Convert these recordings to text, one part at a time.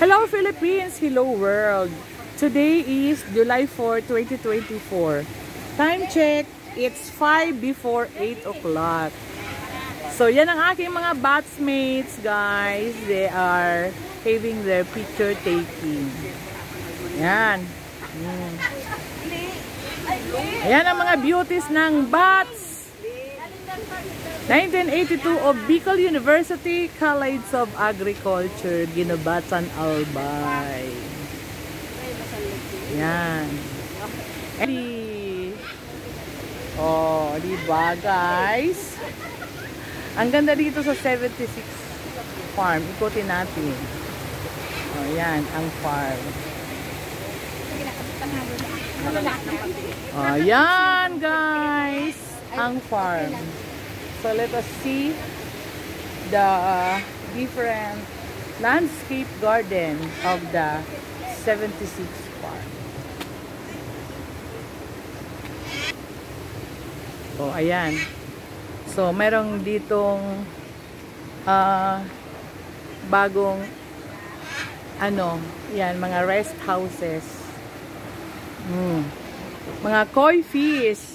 Hello Philippines, hello world. Today is July 4, 2024. Time check, it's 5 before 8 o'clock. So yan ang aking mga batchmates, guys. They are having their picture taking. Yan. Ayan ang mga beauties ng BATS 1982 of Bicol University College of Agriculture, Ginobatan, Albay. Yan. Oh, diba guys? Ang ganda dito sa 76 farm. Ikutin natin. Oh, yan ang farm. Oh, yan guys, ang farm. So let us see the different landscape garden of the 76 farm. Oh, ayan. So merong ditong bagong yan, mga rest houses. Mga koi fish.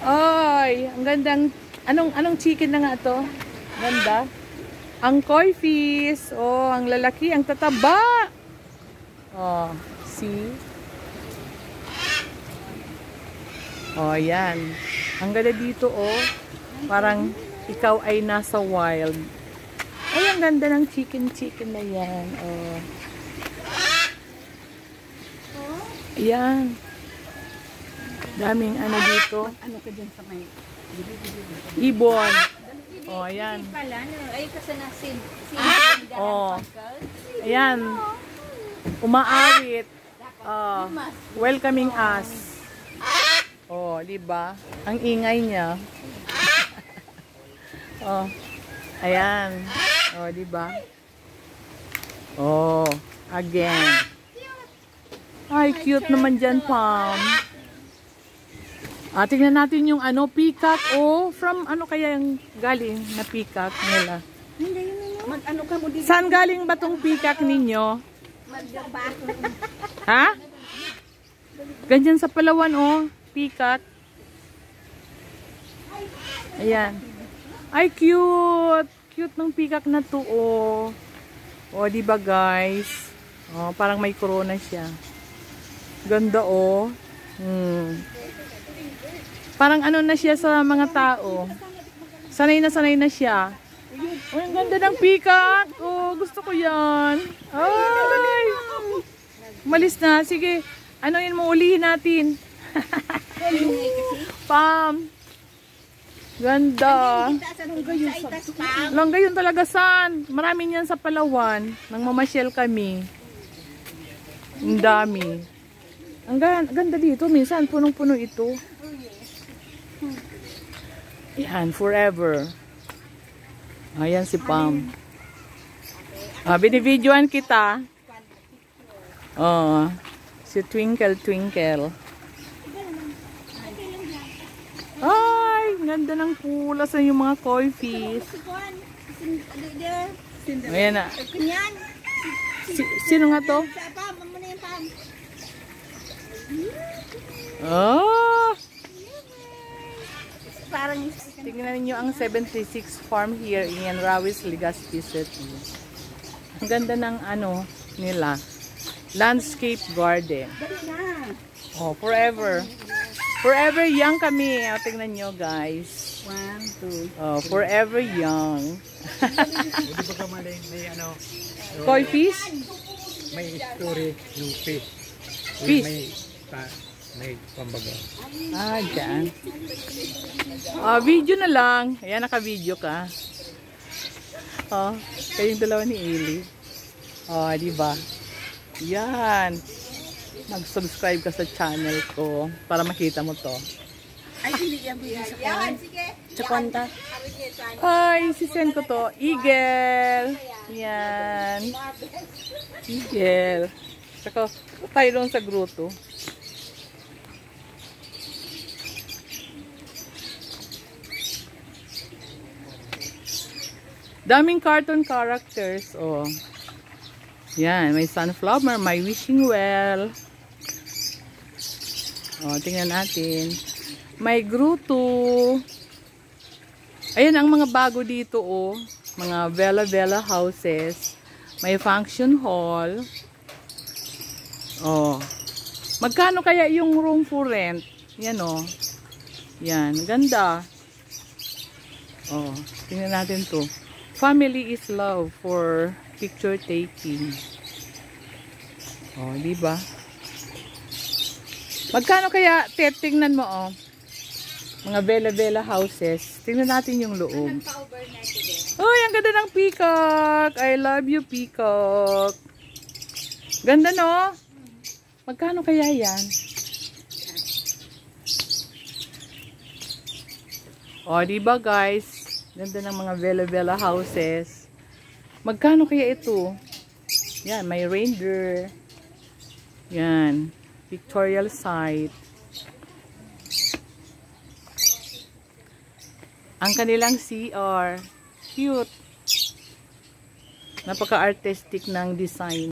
Ay, ang gandang, anong chicken na nga to? Ganda. Ang koi fish. Oh, ang lalaki, ang tataba. Oh, see? Oh, yan. Ang ganda dito, oh. Parang ikaw ay nasa wild. Ay, ang ganda ng chicken na yan. Oh. Yan. Daming dito. Ano ka dyan sa may ibon. Oh, ayan. Ay, kasi na oh. Ayan. Umaawit. Welcoming us. Oh, diba? Ang ingay niya. Oh. Ayan. Oh, diba? Oh, again. Ay, cute naman dyan, Pam. Tingnan natin yung peacock. Oh, from kaya yung galing na peacock nila? Saan galing ba tong peacock ninyo? Ha? Ganyan sa Palawan, oh. Peacock. Ayan. Ay, cute. Cute ng peacock na to, oh. Oh, diba guys? Oh, parang may corona siya. Ganda, oh. Parang na siya sa mga tao. Sanay na siya. Oh, ang ganda ng peacock. Oh, gusto ko yan. Ay! Umalis na. Sige. Yun mo, ulihin natin. Pam. Ganda. Langgayon talaga, san. Marami niyan sa Palawan. Nang mamasyal kami. Ang dami. Ang ganda dito. Minsan, punong-puno ito. Yan, forever. Ayan si Pam. Binibidyoan kita. Si Twinkle. Ay, ganda ng pulas ng yung mga koi fish. Ayan na. Sino nga to? Oh! Tingnan niyo ang 76 farm here in Rawis, Legazpi City. Ang ganda ng nila. Landscape garden. Oh, forever. Forever young kami. Tingnan niyo, guys. 1, 2. Oh, forever young. Hindi ba kamaling may Koi fish? May story yung fish. Fish. May pambaga. Dyan. Video na lang. Ayan, naka-video ka. Kayong dalawa ni Eli. Diba? Yan. Mag-subscribe ka sa channel ko para makita mo to. Ay, hindi yan sa konta. Ay, sisend ko to. Eagle. Yan. Eagle. Saka tayo doon sa grotto. Daming cartoon characters. Oh. Yan, may sunflower, may wishing well. Oh, tingnan natin. May Gruto. Ayan ang mga bago dito, oh. Mga vela-vela houses. May function hall. Oh. Magkano kaya yung room for rent? Yan, oh. Yan, ganda. Oh, tingnan natin to. Family is love for picture taking. Oh, di ba? Magkano kaya, tingnan mo, oh. Mga vela-vela houses. Tingnan natin yung loob. Oh, ang ganda ng peacock. I love you, peacock. Ganda, no? Magkano kaya yan? Oh, di ba, guys? Ganda ng mga vela-vela houses. Magkano kaya ito? Yan, may reindeer. Yan. Pictorial site. Ang kanilang CR. Cute. Napaka-artistic ng design.